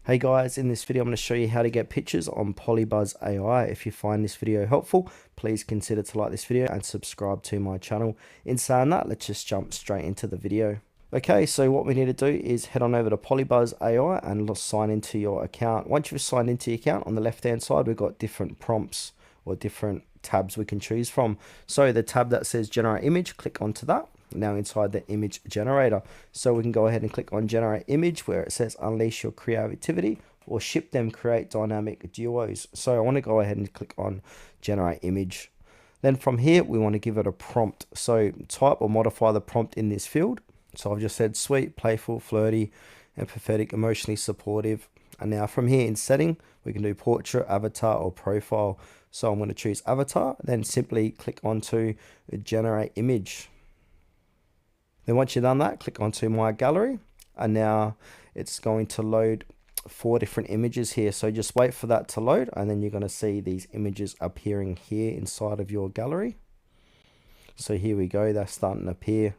Hey guys, in this video I'm going to show you how to get pictures on PolyBuzz AI. If you find this video helpful, please consider to like this video and subscribe to my channel. In saying that, let's just jump straight into the video. Okay, so what we need to do is head on over to PolyBuzz AI and sign into your account. Once you've signed into your account, on the left hand side we've got different prompts or different tabs we can choose from. So the tab that says generate image, click onto that. Now inside the image generator, so we can go ahead and click on generate image where it says unleash your creativity or ship them create dynamic duos. So I want to go ahead and click on generate image. Then from here we want to give it a prompt, so type or modify the prompt in this field. So I've just said sweet, playful, flirty, empathetic, emotionally supportive. And now from here in setting we can do portrait, avatar or profile. So I'm going to choose avatar, then simply click onto generate image. Then once you've done that, click onto my gallery, and now it's going to load 4 different images here. So just wait for that to load, and then you're going to see these images appearing here inside of your gallery. So here we go, they're starting to appear